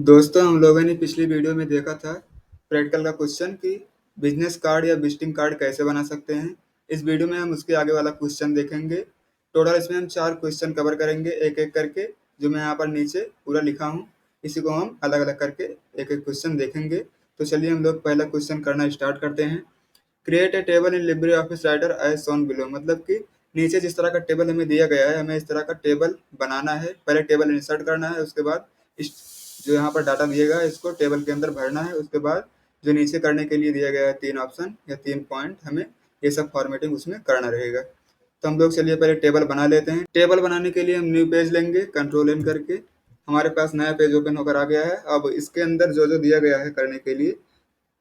दोस्तों, हम लोगों ने पिछली वीडियो में देखा था प्रैक्टिकल का क्वेश्चन कि बिजनेस कार्ड या विजिटिंग कार्ड कैसे बना सकते हैं। इस वीडियो में हम उसके आगे वाला क्वेश्चन देखेंगे। टोटल इसमें हम 4 क्वेश्चन कवर करेंगे एक-एक करके, जो मैं यहाँ पर नीचे पूरा लिखा हूँ। इसी को हम अलग-अलग करके एक-एक क्वेश्चन देखेंगे। तो चलिए हम लोग पहला क्वेश्चन करना स्टार्ट करते हैं। Create a table in LibreOffice Writer as shown below, मतलब कि नीचे जिस तरह का टेबल हमें दिया गया है, हमें इस तरह का टेबल बनाना है। पहले टेबल इंसर्ट करना है, उसके बाद इस जो यहाँ पर डाटा दिया गया है इसको टेबल के अंदर भरना है। उसके बाद जो नीचे करने के लिए दिया गया है 3 ऑप्शन या 3 पॉइंट, हमें ये सब फॉर्मेटिंग उसमें करना रहेगा। तो हम लोग चलिए पहले टेबल बना लेते हैं। टेबल बनाने के लिए हम न्यू पेज लेंगे, कंट्रोल एन करके। हमारे पास नया पेज ओपन होकर आ गया है। अब इसके अंदर जो जो दिया गया है करने के लिए,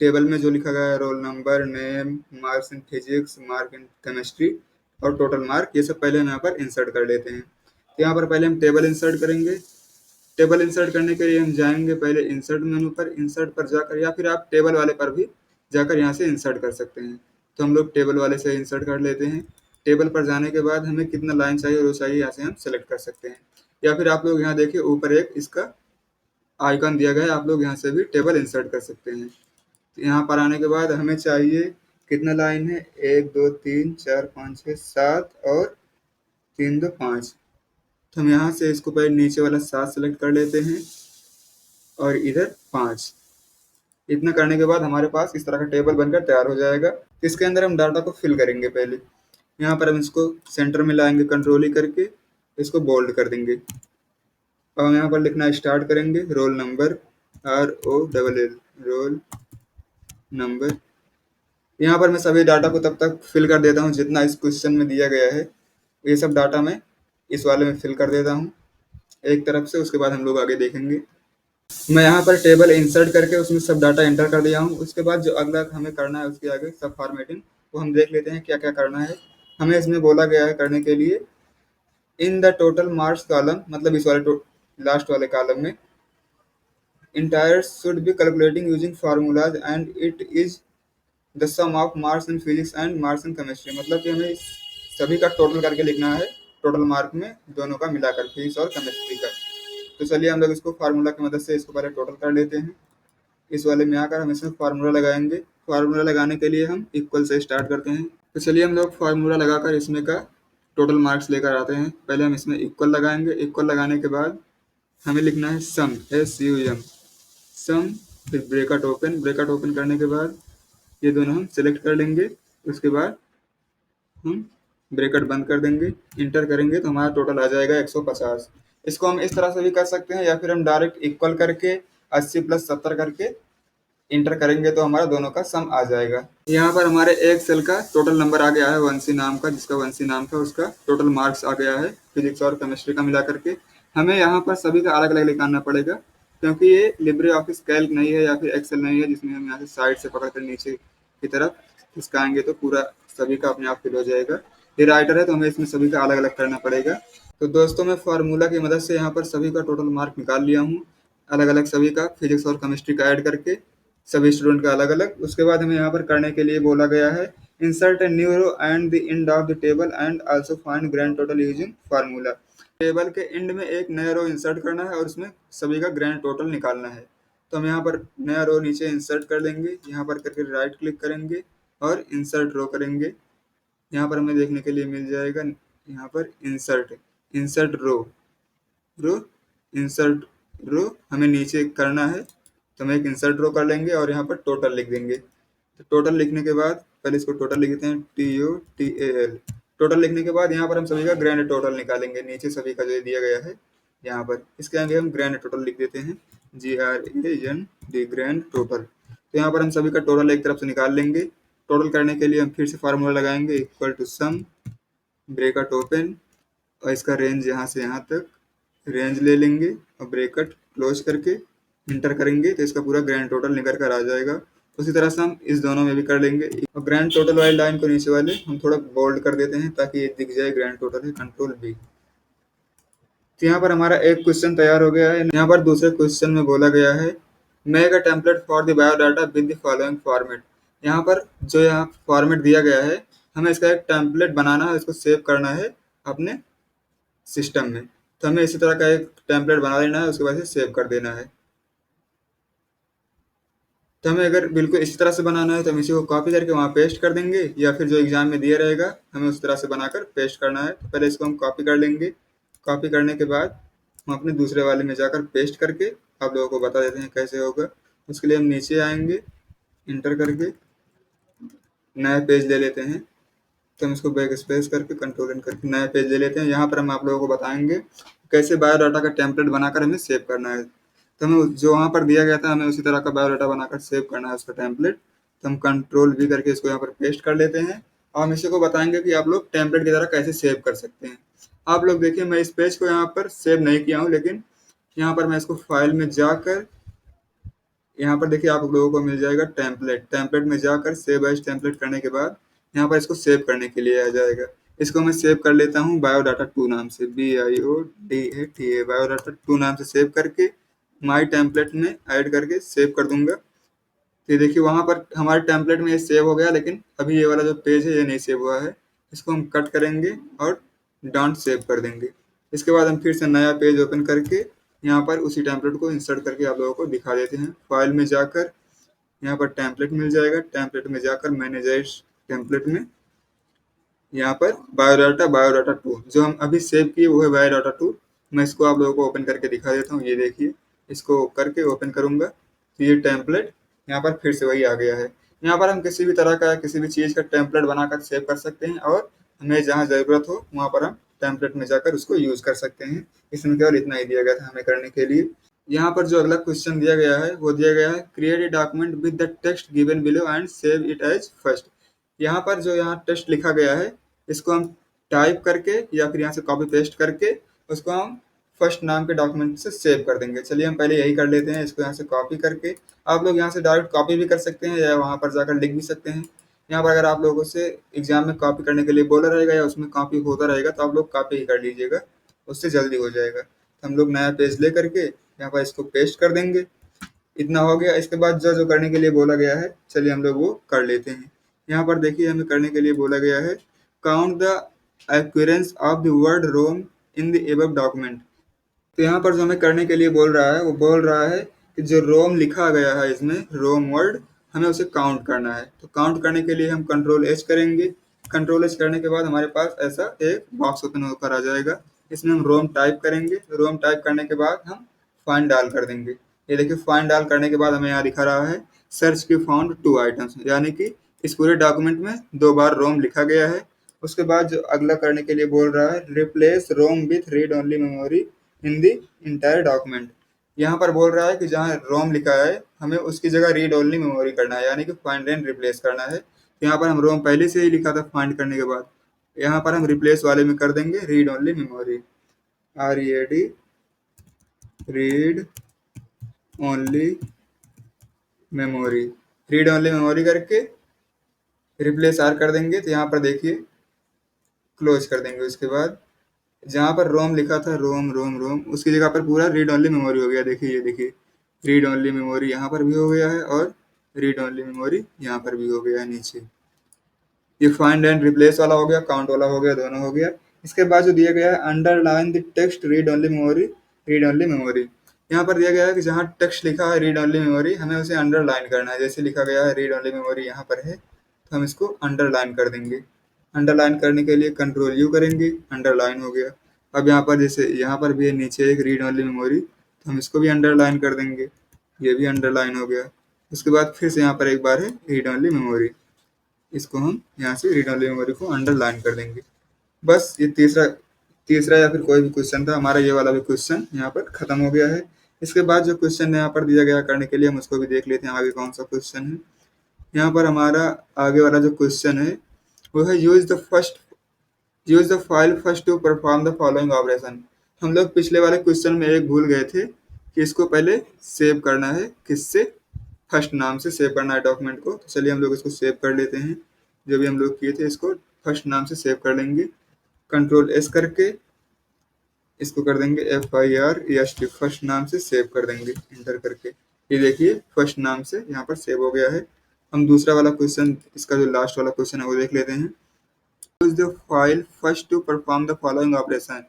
टेबल में जो लिखा गया है roll number, name, marks in physics, mark in chemistry और टोटल मार्क, ये सब पहले हम यहाँ पर इंसर्ट कर लेते हैं। तो यहाँ पर पहले हम टेबल इंसर्ट करेंगे। टेबल इंसर्ट करने के लिए हम जाएंगे पहले इंसर्ट मेनू पर, इंसर्ट पर जाकर, या फिर आप टेबल वाले पर भी जाकर यहाँ से इंसर्ट कर सकते हैं। तो हम लोग टेबल वाले से इंसर्ट कर लेते हैं। टेबल पर जाने के बाद हमें कितना लाइन चाहिए रो चाहिए यहाँ से हम सेलेक्ट कर सकते हैं। या फिर आप लोग यहाँ देखिए ऊपर एक इसका आइकन दिया गया है, आप लोग यहाँ से भी टेबल इंसर्ट कर सकते हैं। यहाँ पर आने के बाद हमें चाहिए कितना लाइन है, 1 2 3 4 5 6 7 और 3 2 5। तो हम यहाँ से इसको पहले नीचे वाला 7 सेलेक्ट कर लेते हैं और इधर 5। इतना करने के बाद हमारे पास इस तरह का टेबल बनकर तैयार हो जाएगा। इसके अंदर हम डाटा को फिल करेंगे। पहले यहाँ पर हम इसको सेंटर में लाएंगे, कंट्रोल ही करके इसको बोल्ड कर देंगे। अब हम यहाँ पर लिखना स्टार्ट करेंगे roll number, ROLL, roll number. यहाँ पर मैं सभी डाटा को तब तक फिल कर देता हूँ जितना इस क्वेश्चन में दिया गया है। ये सब डाटा मैं इस वाले में फिल कर देता हूँ एक तरफ से। उसके बाद हम लोग आगे देखेंगे। मैं यहाँ पर टेबल इंसर्ट करके उसमें सब डाटा एंटर कर दिया हूँ। उसके बाद जो अगला हमें करना है उसके आगे सब फॉर्मेटिंग, वो हम देख लेते हैं क्या क्या करना है। हमें इसमें बोला गया है करने के लिए in the total marks column, मतलब इस वाले लास्ट वाले कॉलम में entire should be calculating using formulas and it is the sum of marks in physics and marks in chemistry, मतलब कि हमें सभी का टोटल करके लिखना है। टोटल मार्क में दोनों का मिलाकर, फिजिक्स और केमिस्ट्री का। तो चलिए हम लोग इसको फार्मूला की मदद से इसको पहले टोटल कर लेते हैं। इस वाले में आकर हम इसमें फार्मूला लगाएंगे। फार्मूला लगाने के लिए हम इक्वल से स्टार्ट करते हैं। तो चलिए हम लोग फार्मूला लगाकर इसमें का टोटल मार्क्स लेकर आते हैं। पहले हम इसमें इक्वल लगाएंगे। इक्वल लगाने के बाद हमें लिखना है सम, SUM, सम, फिर ब्रेकेट ओपन। ब्रेकेट ओपन करने के बाद ये दोनों हम सिलेक्ट कर लेंगे। उसके बाद हम ब्रेकेट बंद कर देंगे, इंटर करेंगे तो हमारा टोटल आ जाएगा 150। इसको हम इस तरह से भी कर सकते हैं, या फिर हम डायरेक्ट इक्वल करके 80 + 70 करके इंटर करेंगे तो हमारा दोनों का सम आ जाएगा। यहाँ पर हमारे एक सेल का टोटल नंबर आ गया है वंशी नाम का, जिसका वंशी नाम था उसका टोटल मार्क्स आ गया है फिजिक्स और केमिस्ट्री का मिला करके। हमें यहाँ पर सभी का अलग अलग निकालना पड़ेगा, क्योंकि ये लिब्रे ऑफिस कैल्क नहीं है या फिर एक्सेल नहीं है जिसमें हम यहाँ से साइड से पकड़ कर नीचे की तरफ खिसकाएंगे तो पूरा सभी का अपने आप फिल हो जाएगा। ये राइटर है तो हमें इसमें सभी का अलग अलग करना पड़ेगा। तो दोस्तों, मैं फार्मूला की मदद से यहाँ पर सभी का टोटल मार्क निकाल लिया हूँ, अलग अलग सभी का, फिजिक्स और केमिस्ट्री का ऐड करके सभी स्टूडेंट का अलग अलग। उसके बाद हमें यहाँ पर करने के लिए बोला गया है insert a new row and the end of the table and also find grand total using formula. Table के एंड में एक नया रो इंसर्ट करना है और उसमें सभी का ग्रैंड टोटल निकालना है। तो हम यहाँ पर नया रो नीचे इंसर्ट कर लेंगे, यहाँ पर करके राइट क्लिक करेंगे और इंसर्ट रो करेंगे। यहाँ पर हमें देखने के लिए मिल जाएगा यहाँ पर इंसर्ट, इंसर्ट रो, रो, इंसर्ट रो हमें नीचे करना है। तो हम एक इंसर्ट रो कर लेंगे और यहाँ पर टोटल लिख देंगे। तो टोटल लिखने के बाद पहले इसको टोटल लिख देते हैं, TOTAL। टोटल लिखने के बाद यहाँ पर हम सभी का ग्रैंड टोटल निकालेंगे, नीचे सभी का जो दिया गया है यहाँ पर। इसके आगे हम ग्रैंड टोटल लिख देते हैं, GRAND, ग्रैंड टोटल। तो यहाँ पर हम सभी का टोटल एक तरफ से निकाल लेंगे। टोटल करने के लिए हम फिर से फार्मूला लगाएंगे, equal to sum, bracket open और इसका रेंज यहाँ से यहाँ तक रेंज ले लेंगे और ब्रेकेट क्लोज करके इंटर करेंगे तो इसका पूरा ग्रैंड टोटल निकल कर आ जाएगा। उसी तरह से हम इस दोनों में भी कर लेंगे। और ग्रैंड टोटल वाली लाइन को नीचे वाले हम थोड़ा बोल्ड कर देते हैं ताकि ये दिख जाए ग्रैंड टोटल है, कंट्रोल V। तो यहाँ पर हमारा एक क्वेश्चन तैयार हो गया है। यहाँ पर दूसरे क्वेश्चन में बोला गया है make a template for the biodata with the following format. यहाँ पर जो यहाँ फॉर्मेट दिया गया है, हमें इसका एक टेम्पलेट बनाना है, इसको सेव करना है अपने सिस्टम में। तो हमें इसी तरह का एक टेम्पलेट बना लेना है, उसके बाद से सेव कर देना है। तो हमें अगर बिल्कुल इसी तरह से बनाना है तो हम इसी को कॉपी करके वहाँ पेस्ट कर देंगे, या फिर जो एग्जाम में दिया रहेगा हमें उस तरह से बनाकर पेस्ट करना है। तो पहले इसको हम कॉपी कर लेंगे। कॉपी करने के बाद हम अपने दूसरे वाले में जाकर पेस्ट करके आप लोगों को बता देते हैं कैसे होगा। उसके लिए हम नीचे आएंगे, इंटर करके नया पेज ले लेते हैं। तो हम इसको बैक स्पेस करके कंट्रोल एन करके नया पेज ले लेते हैं। यहाँ पर हम आप लोगों को बताएंगे कैसे बायोडाटा का टेम्पलेट बनाकर हमें सेव करना है। तो हमें जो वहाँ पर दिया गया था हमें उसी तरह का बायोडाटा बनाकर सेव करना है उसका टेम्पलेट। तो हम कंट्रोल वी करके इसको यहाँ पर पेस्ट कर लेते हैं, और हम इसी को बताएंगे कि आप लोग टेम्पलेट की तरह कैसे सेव कर सकते हैं। आप लोग देखिए, मैं इस पेज को यहाँ पर सेव नहीं किया हूँ, लेकिन यहाँ पर मैं इसको फाइल में जाकर यहाँ पर देखिए आप लोगों को मिल जाएगा टेम्पलेट। टेम्पलेट में जाकर सेव एज टेम्पलेट करने के बाद यहाँ पर इसको सेव करने के लिए आ जाएगा। इसको मैं सेव कर लेता हूँ बायोडाटा 2 नाम से, BIODATA बायोडाटा 2 नाम से सेव करके माई टेम्पलेट में ऐड करके सेव कर दूंगा। तो ये देखिए वहाँ पर हमारे टेम्पलेट में ये सेव हो गया, लेकिन अभी ये वाला जो पेज है ये नहीं सेव हुआ है। इसको हम कट करेंगे और डोंट सेव कर देंगे। इसके बाद हम फिर से नया पेज ओपन करके यहाँ पर उसी टेम्पलेट को इंसर्ट करके आप लोगों को दिखा देते हैं। फाइल में जाकर यहाँ पर टेम्पलेट मिल जाएगा, टेम्पलेट में जाकर मैनेजर्स टेम्पलेट में यहाँ पर बायोडाटा 2 जो हम अभी सेव किए वो है बायोडाटा 2। मैं इसको आप लोगों को ओपन करके दिखा देता हूँ। ये देखिए, इसको करके ओपन करूंगा तो ये टेम्पलेट यहाँ पर फिर से वही आ गया है। यहाँ पर हम किसी भी तरह का किसी भी चीज़ का टेम्पलेट बनाकर सेव कर सकते हैं, और हमें जहाँ ज़रूरत हो वहाँ पर हम टेम्पलेट में जाकर उसको यूज़ कर सकते हैं। इसमें केवल इतना ही दिया गया था हमें करने के लिए। यहाँ पर जो अगला क्वेश्चन दिया गया है वो दिया गया है create a document with the text given below and save it as first. यहाँ पर जो यहाँ टेक्स्ट लिखा गया है इसको हम टाइप करके या फिर यहाँ से कॉपी पेस्ट करके उसको हम फर्स्ट नाम के डॉक्यूमेंट से सेव कर देंगे। चलिए हम पहले यही कर लेते हैं। इसको यहाँ से कॉपी करके आप लोग यहाँ से डायरेक्ट कॉपी भी कर सकते हैं या वहाँ पर जाकर लिख भी सकते हैं। यहाँ पर अगर आप लोगों से एग्जाम में कॉपी करने के लिए बोला रहेगा या उसमें कॉपी होता रहेगा तो आप लोग कॉपी ही कर लीजिएगा, उससे जल्दी हो जाएगा। तो हम लोग नया पेज ले करके यहाँ पर इसको पेस्ट कर देंगे। इतना हो गया। इसके बाद जो जो करने के लिए बोला गया है चलिए हम लोग वो कर लेते हैं। यहाँ पर देखिए हमें करने के लिए बोला गया है count the occurrence of the word Rome in the above document. तो यहाँ पर जो हमें करने के लिए बोल रहा है वो बोल रहा है कि जो रोम लिखा गया है इसमें रोम वर्ड हमें उसे काउंट करना है। तो काउंट करने के लिए हम कंट्रोल एच करेंगे। कंट्रोल एच करने के बाद हमारे पास ऐसा एक बॉक्स ओपन होकर आ जाएगा। इसमें हम रोम टाइप करेंगे। रोम टाइप करने के बाद हम फाइंड डाल कर देंगे। ये देखिए फाइंड डाल करने के बाद हमें यहाँ दिखा रहा है सर्च की फाउंड 2 आइटम्स, यानी कि इस पूरे डॉक्यूमेंट में 2 बार रोम लिखा गया है। उसके बाद जो अगला करने के लिए बोल रहा है replace ROM with read only memory in the entire document. यहाँ पर बोल रहा है कि जहाँ रोम लिखा है हमें उसकी जगह रीड ओनली मेमोरी करना है, यानी कि फाइंड एंड रिप्लेस करना है। तो यहाँ पर हम रोम पहले से ही लिखा था फाइंड करने के बाद, यहाँ पर हम रिप्लेस वाले में कर देंगे read only memory, READ read only memory. Read only memory करके रिप्लेस आर कर देंगे। तो यहाँ पर देखिए क्लोज कर देंगे। उसके बाद जहाँ पर रोम लिखा था रोम रोम रोम उसकी जगह पर पूरा रीड ओनली मेमोरी हो गया। देखिए ये देखिए रीड ओनली मेमोरी यहाँ पर भी हो गया है और रीड ओनली मेमोरी यहाँ पर भी हो गया है नीचे। ये फाइंड एंड रिप्लेस वाला हो गया, काउंट वाला हो गया, दोनों हो गया। इसके बाद जो दिया गया है underline the text read only memory, read only memory. यहाँ पर दिया गया है कि जहाँ टेक्स्ट लिखा है रीड ओनली मेमोरी हमें उसे अंडरलाइन करना है। जैसे लिखा गया है रीड ओनली मेमोरी यहाँ पर है तो हम इसको अंडरलाइन कर देंगे। अंडरलाइन करने के लिए कंट्रोल यू करेंगे, अंडरलाइन हो गया। अब यहाँ पर जैसे यहाँ पर भी है नीचे एक रीड ओनली मेमोरी तो हम इसको भी अंडरलाइन कर देंगे, ये भी अंडरलाइन हो गया। उसके बाद फिर से यहाँ पर एक बार है रीड ओनली मेमोरी, इसको हम यहाँ से रीड ओनली मेमोरी को अंडरलाइन कर देंगे। बस ये तीसरा तीसरा या फिर कोई भी क्वेश्चन था हमारा, ये वाला भी क्वेश्चन यहाँ पर खत्म हो गया है। इसके बाद जो क्वेश्चन यहाँ पर दिया गया करने के लिए हम उसको भी देख लेते हैं आगे कौन सा क्वेश्चन है। यहाँ पर हमारा आगे वाला जो क्वेश्चन है वो है use the file first to perform the following operation. हम लोग पिछले वाले क्वेश्चन में एक भूल गए थे कि इसको पहले सेव करना है, किससे, फर्स्ट नाम से सेव करना है डॉक्यूमेंट को। तो चलिए हम लोग इसको सेव कर लेते हैं। जो भी हम लोग किए थे इसको फर्स्ट नाम से सेव कर लेंगे। कंट्रोल एस करके इसको कर देंगे FIREST, फर्स्ट नाम से सेव कर देंगे इंटर करके। ये देखिए फर्स्ट नाम से यहाँ पर सेव हो गया है। हम दूसरा वाला क्वेश्चन, इसका जो लास्ट वाला क्वेश्चन है वो देख लेते हैं। Use the file first to perform the following operation.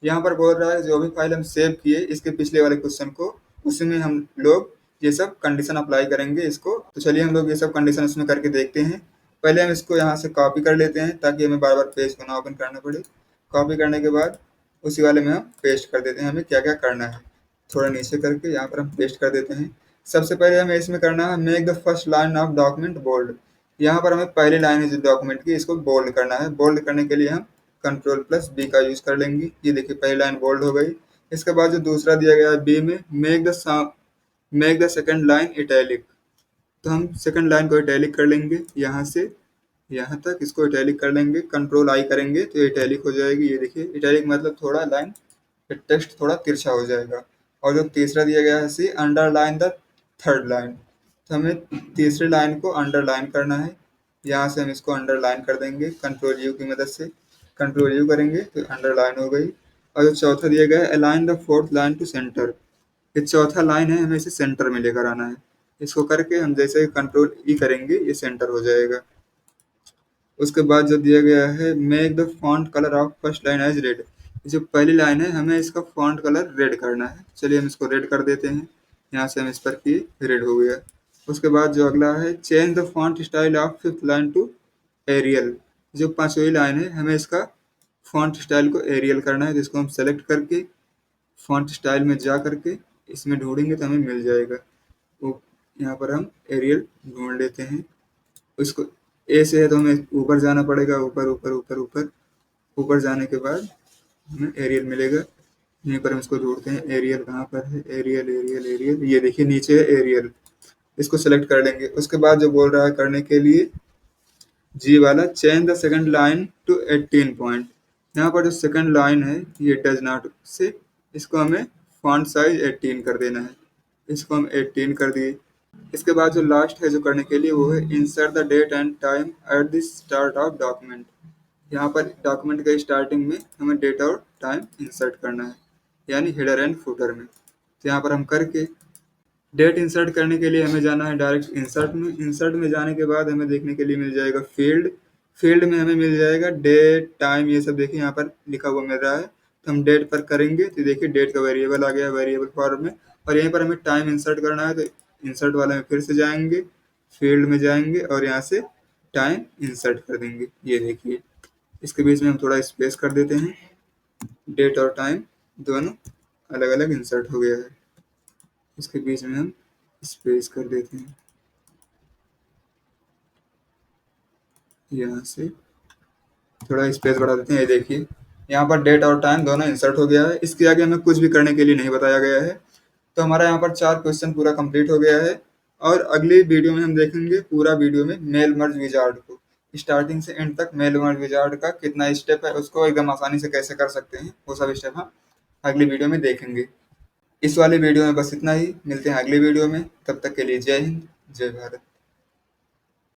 यहाँ पर बोल रहा है जो भी फाइल हम सेव किए इसके पिछले वाले क्वेश्चन को, उसमें हम लोग ये सब कंडीशन अप्लाई करेंगे इसको। तो चलिए हम लोग ये सब कंडीशन इसमें करके देखते हैं। पहले हम इसको यहाँ से कॉपी कर लेते हैं ताकि हमें बार बार पेज को ना ओपन करना पड़े। कॉपी करने के बाद उसी वाले में हम पेस्ट कर देते हैं। हमें क्या क्या करना है, थोड़ा नीचे करके यहाँ पर हम पेस्ट कर देते हैं। सबसे पहले हमें इसमें करना है make the first line of document bold. यहाँ पर हमें पहली लाइन है जो डॉक्यूमेंट की, इसको बोल्ड करना है। बोल्ड करने के लिए हम Ctrl+B का यूज कर लेंगे। ये देखिए पहली लाइन बोल्ड हो गई। इसके बाद जो दूसरा दिया गया है बी में, make the second line italic. तो हम सेकंड लाइन को इटैलिक कर लेंगे, यहाँ से यहाँ तक इसको इटैलिक कर लेंगे। Ctrl+I करेंगे तो इटैलिक हो जाएगी। ये देखिए इटैलिक मतलब थोड़ा लाइन टेक्स्ट थोड़ा तिरछा हो जाएगा। और जो तीसरा दिया गया है सी अंडरलाइन द थर्ड लाइन, तो हमें तीसरी लाइन को अंडरलाइन करना है। यहाँ से हम इसको अंडरलाइन कर देंगे Ctrl+U की मदद से। Ctrl+U करेंगे तो अंडरलाइन हो गई। और जो चौथा दिया गया है align the fourth line to centre, ये चौथा लाइन है, हमें इसे सेंटर में लेकर आना है। इसको करके हम जैसे Ctrl+E करेंगे ये सेंटर हो जाएगा। उसके बाद जो दिया गया है make the font colour of first line as red, जो पहली लाइन है हमें इसका फॉन्ट कलर रेड करना है। चलिए हम इसको रेड कर देते हैं। यहाँ से हम इस पर किए, रेड हो गया। उसके बाद जो अगला है change the font style of fifth line to Arial, जो पांचवी लाइन है हमें इसका फॉन्ट स्टाइल को एरियल करना है। जिसको हम सेलेक्ट करके फॉन्ट स्टाइल में जा करके इसमें ढूंढेंगे तो हमें मिल जाएगा। वो यहाँ पर हम एरियल ढूंढ लेते हैं। उसको ए से है तो हमें ऊपर जाना पड़ेगा, ऊपर ऊपर ऊपर ऊपर ऊपर जाने के बाद हमें एरियल मिलेगा। यहीं पर हम इसको ढूंढते हैं, एरियल कहाँ पर है, एरियल एरियल एरियल, ये देखिए नीचे है एरियल। इसको सेलेक्ट कर लेंगे। उसके बाद जो बोल रहा है करने के लिए जी वाला change the second line to 18 point, यहाँ पर जो सेकंड लाइन है ये डज नॉट से, इसको हमें फॉन्ट साइज 18 कर देना है। इसको हम 18 कर दिए। इसके बाद जो लास्ट है जो करने के लिए वो है insert the date and time at the start of document. यहाँ पर डॉक्यूमेंट के स्टार्टिंग में हमें डेट और टाइम इंसर्ट करना है, यानी हेडर एंड फुटर में। तो यहाँ पर हम करके डेट इंसर्ट करने के लिए हमें जाना है डायरेक्ट इंसर्ट में। इंसर्ट में जाने के बाद हमें देखने के लिए मिल जाएगा फील्ड। फील्ड में हमें मिल जाएगा डेट टाइम, ये सब देखिए यहाँ पर लिखा हुआ मिल रहा है। तो हम डेट पर करेंगे तो देखिए डेट का वेरिएबल आ गया वेरिएबल फॉर्म में। और यहीं पर हमें टाइम इंसर्ट करना है तो इंसर्ट वाले में फिर से जाएंगे, फील्ड में जाएंगे और यहाँ से टाइम इंसर्ट कर देंगे। ये देखिए इसके बीच में हम थोड़ा स्पेस कर देते हैं, डेट और टाइम दोनों अलग अलग इंसर्ट हो गया है। इसके बीच में हम स्पेस कर देते हैं, यहाँ से थोड़ा स्पेस बढ़ा देते हैं। ये देखिए यहाँ पर डेट और टाइम दोनों इंसर्ट हो गया है। इसके आगे हमें कुछ भी करने के लिए नहीं बताया गया है। तो हमारा यहाँ पर 4 क्वेश्चन पूरा कंप्लीट हो गया है। और अगली वीडियो में हम देखेंगे पूरा वीडियो में मेल मर्ज विजार्ड को, स्टार्टिंग से एंड तक मेल मर्ज विजार्ड का कितना स्टेप है, उसको एकदम आसानी से कैसे कर सकते हैं, वो सब स्टेप हम अगली वीडियो में देखेंगे। इस वाली वीडियो में बस इतना ही। मिलते हैं अगली वीडियो में, तब तक के लिए जय हिंद, जय भारत।